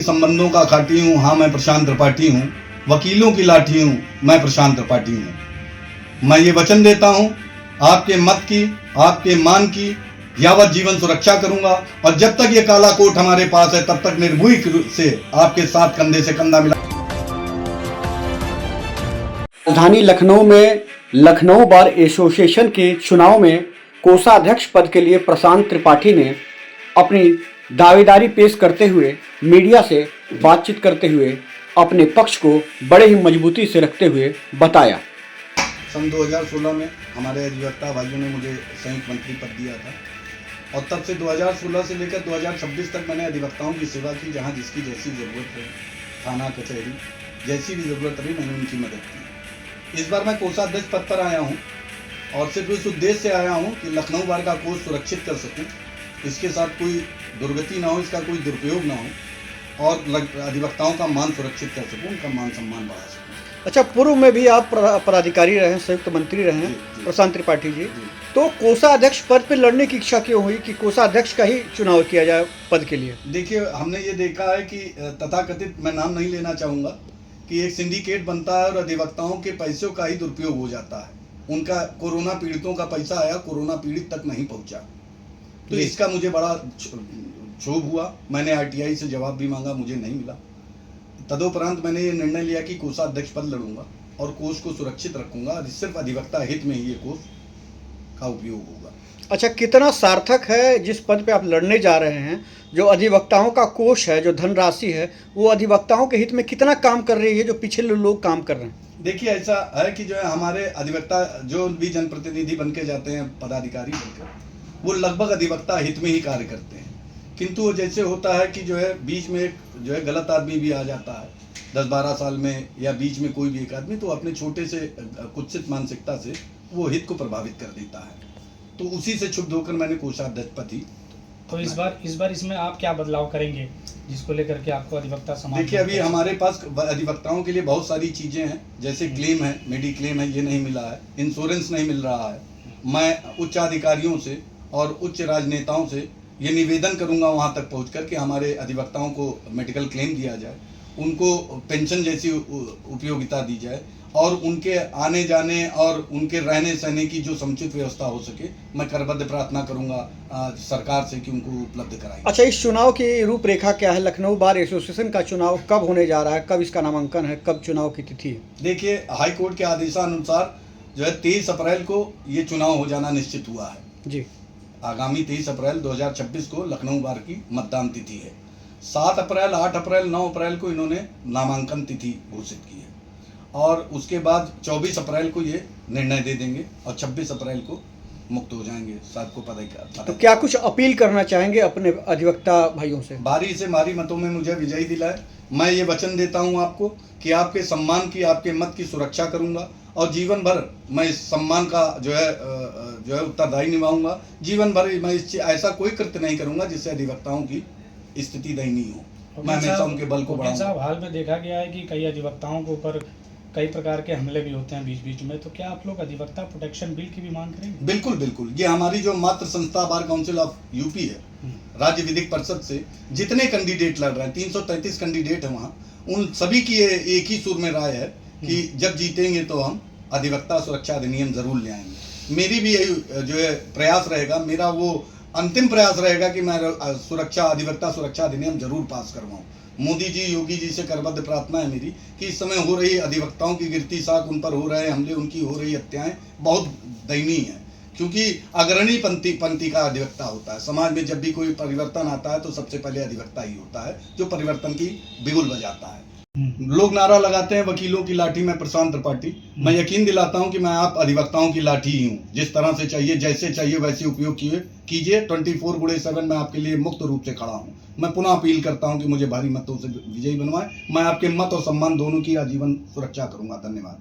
संबंधों का खाटी हूँ, हाँ मैं प्रशांत त्रिपाठी हूँ। वकीलों की लाठी हूँ, मैं प्रशांत त्रिपाठी हूँ। मैं ये वचन देता हूँ, आपके मत की, आपके मान की यावत जीवन सुरक्षा करूंगा, और जब तक ये काला कोट हमारे पास है तब तक निर्भीक रूप से आपके साथ कंधे से कंधा मिला। राजधानी लखनऊ में लखनऊ बार एसोसिएशन के चुनाव में कोषाध्यक्ष पद के लिए प्रशांत त्रिपाठी ने अपनी दावेदारी पेश करते हुए मीडिया से बातचीत करते हुए अपने पक्ष को बड़े ही मजबूती से रखते हुए बताया। सन 2016 में हमारे अधिवक्ता भाइयों ने मुझे संयुक्त मंत्री पद दिया था, और तब से 2016 से लेकर 2026 तक मैंने अधिवक्ताओं की सेवा की। जहां जिसकी जैसी ज़रूरत है, थाना कचहरी जैसी भी ज़रूरत रही, मैंने उनकी मदद की। इस बार मैं कोषाध्यक्ष पद पर आया हूं, और सिर्फ इस उद्देश्य से आया हूं कि लखनऊ बार का कोष सुरक्षित कर सकूं, इसके साथ कोई दुर्गति ना हो, इसका कोई दुरुपयोग ना हो, और अधिवक्ताओं का मान सुरक्षित कर सकूं, उनका मान सम्मान बढ़ा सकूं। अच्छा, पूर्व में भी आप पदाधिकारी रहे हैं, संयुक्त मंत्री रहे हैं प्रशांत त्रिपाठी जी, तो कोषाध्यक्ष पद पर लड़ने की इच्छा क्यों हुई कि कोषाध्यक्ष का ही चुनाव किया जाए पद के लिए? देखिए, हमने ये देखा है कि तथाकथित, मैं नाम नहीं लेना चाहूँगा, कि एक सिंडिकेट बनता है और अधिवक्ताओं के पैसों का ही दुरुपयोग हो जाता है। उनका कोरोना पीड़ितों का पैसा आया, कोरोना पीड़ित तक नहीं पहुँचा, तो इसका मुझे बड़ा क्षोभ हुआ। मैंने आरटीआई से जवाब भी मांगा, मुझे नहीं मिला। तदोपरांत मैंने ये निर्णय लिया कि कोषाध्यक्ष पद लड़ूंगा और कोष को सुरक्षित रखूंगा, सिर्फ अधिवक्ता हित में ही ये कोष का उपयोग होगा। अच्छा, कितना सार्थक है जिस पद पे आप लड़ने जा रहे हैं, जो अधिवक्ताओं का कोष है, जो धनराशि है, वो अधिवक्ताओं के हित में कितना काम कर रही है जो पिछले लोग काम कर रहे हैं? देखिए, ऐसा है कि जो है हमारे अधिवक्ता जो भी जनप्रतिनिधि बन के जाते हैं, पदाधिकारी बनकर, वो लगभग अधिवक्ता हित में ही कार्य करते हैं। किंतु जैसे होता है कि जो है बीच में एक जो है गलत आदमी भी आ जाता है 10-12 साल में, या बीच में कोई भी एक आदमी, तो अपने छोटे से कुत्सित मानसिकता से वो हित को प्रभावित कर देता है। तो उसी से क्षुब्ध होकर मैंने कोषाध्यक्ष पद ही। तो इस बार इसमें आप क्या बदलाव करेंगे जिसको लेकर के आपको अधिवक्ता समाज? देखिए, अभी हमारे पास अधिवक्ताओं के लिए बहुत सारी चीज़ें हैं, जैसे क्लेम है, मेडिक्लेम है, ये नहीं मिला है, इंश्योरेंस नहीं मिल रहा है। मैं उच्च अधिकारियों से और उच्च राजनेताओं से ये निवेदन करूंगा वहां तक पहुंचकर कि हमारे अधिवक्ताओं को मेडिकल क्लेम दिया जाए, उनको पेंशन जैसी उपयोगिता दी जाए, और उनके आने जाने और उनके रहने सहने की जो समुचित व्यवस्था हो सके, मैं करबद्ध प्रार्थना करूंगा सरकार से कि उनको उपलब्ध कराएं। अच्छा, इस चुनाव की रूपरेखा क्या है? लखनऊ बार एसोसिएशन का चुनाव कब होने जा रहा है, कब इसका नामांकन है, कब चुनाव की तिथि है? देखिए, हाई कोर्ट के आदेशानुसार जो है 23 अप्रैल को ये चुनाव हो जाना निश्चित हुआ है जी। आगामी 23 अप्रैल 2026 को लखनऊ बार की मतदान तिथि है। 7 अप्रैल, 8 अप्रैल, 9 अप्रैल को इन्होंने नामांकन तिथि घोषित की है, और उसके बाद 24 अप्रैल को ये निर्णय दे देंगे, और 26 अप्रैल को मुक्त हो जाएंगे। सबको पता। तो क्या कुछ अपील करना चाहेंगे अपने अधिवक्ता भाइयों से? भारी से भारी मतों में मुझे विजयी दिलाए। मैं ये वचन देता हूँ आपको कि आपके सम्मान की, आपके मत की सुरक्षा करूँगा, और जीवन भर मैं इस सम्मान का जो है उत्तरदायी निभाऊंगा। जीवन भर मैं ऐसा कोई कृत्य नहीं करूंगा जिससे अधिवक्ताओं की स्थिति दयनीय हो। मैं हमेशा उनके बल को बढ़ाऊंगा। साहब, हाल में देखा गया है कि कई अधिवक्ताओं के ऊपर कई प्रकार के हमले भी होते हैं बीच बीच में, तो क्या आप लोग अधिवक्ता प्रोटेक्शन बिल की भी मांग करेंगे? बिल्कुल बिल्कुल। ये हमारी जो मात्र संस्था बार काउंसिल ऑफ यूपी है, राज्य विधिक परिषद से जितने कैंडिडेट लड़ रहे हैं, 333 कैंडिडेट है वहाँ, उन सभी की एक ही सुर में राय है कि जब जीतेंगे तो हम अधिवक्ता सुरक्षा अधिनियम जरूर ले आएंगे। मेरी भी यही जो है प्रयास रहेगा, मेरा वो अंतिम प्रयास रहेगा कि मैं अधिवक्ता सुरक्षा अधिनियम जरूर पास करवाऊँ। मोदी जी, योगी जी से करबद्ध प्रार्थना है मेरी कि इस समय हो रही अधिवक्ताओं की गिरती साख, उन पर हो रहे हमले, उनकी हो रही हत्याएं बहुत दयनीय है, क्योंकि अग्रणी पंथी का अधिवक्ता होता है। समाज में जब भी कोई परिवर्तन आता है तो सबसे पहले अधिवक्ता ही होता है जो परिवर्तन की बिगुल बजाता है। लोग नारा लगाते हैं वकीलों की लाठी, मैं प्रशांत त्रिपाठी। मैं यकीन दिलाता हूं कि मैं आप अधिवक्ताओं की लाठी ही हूं। जिस तरह से चाहिए, जैसे चाहिए वैसे उपयोग कीजिए। 24/7 मैं आपके लिए मुक्त रूप से खड़ा हूं। मैं पुनः अपील करता हूं कि मुझे भारी मतों से विजयी बनवाएं। मैं आपके मत और सम्मान दोनों की आजीवन सुरक्षा करूंगा। धन्यवाद।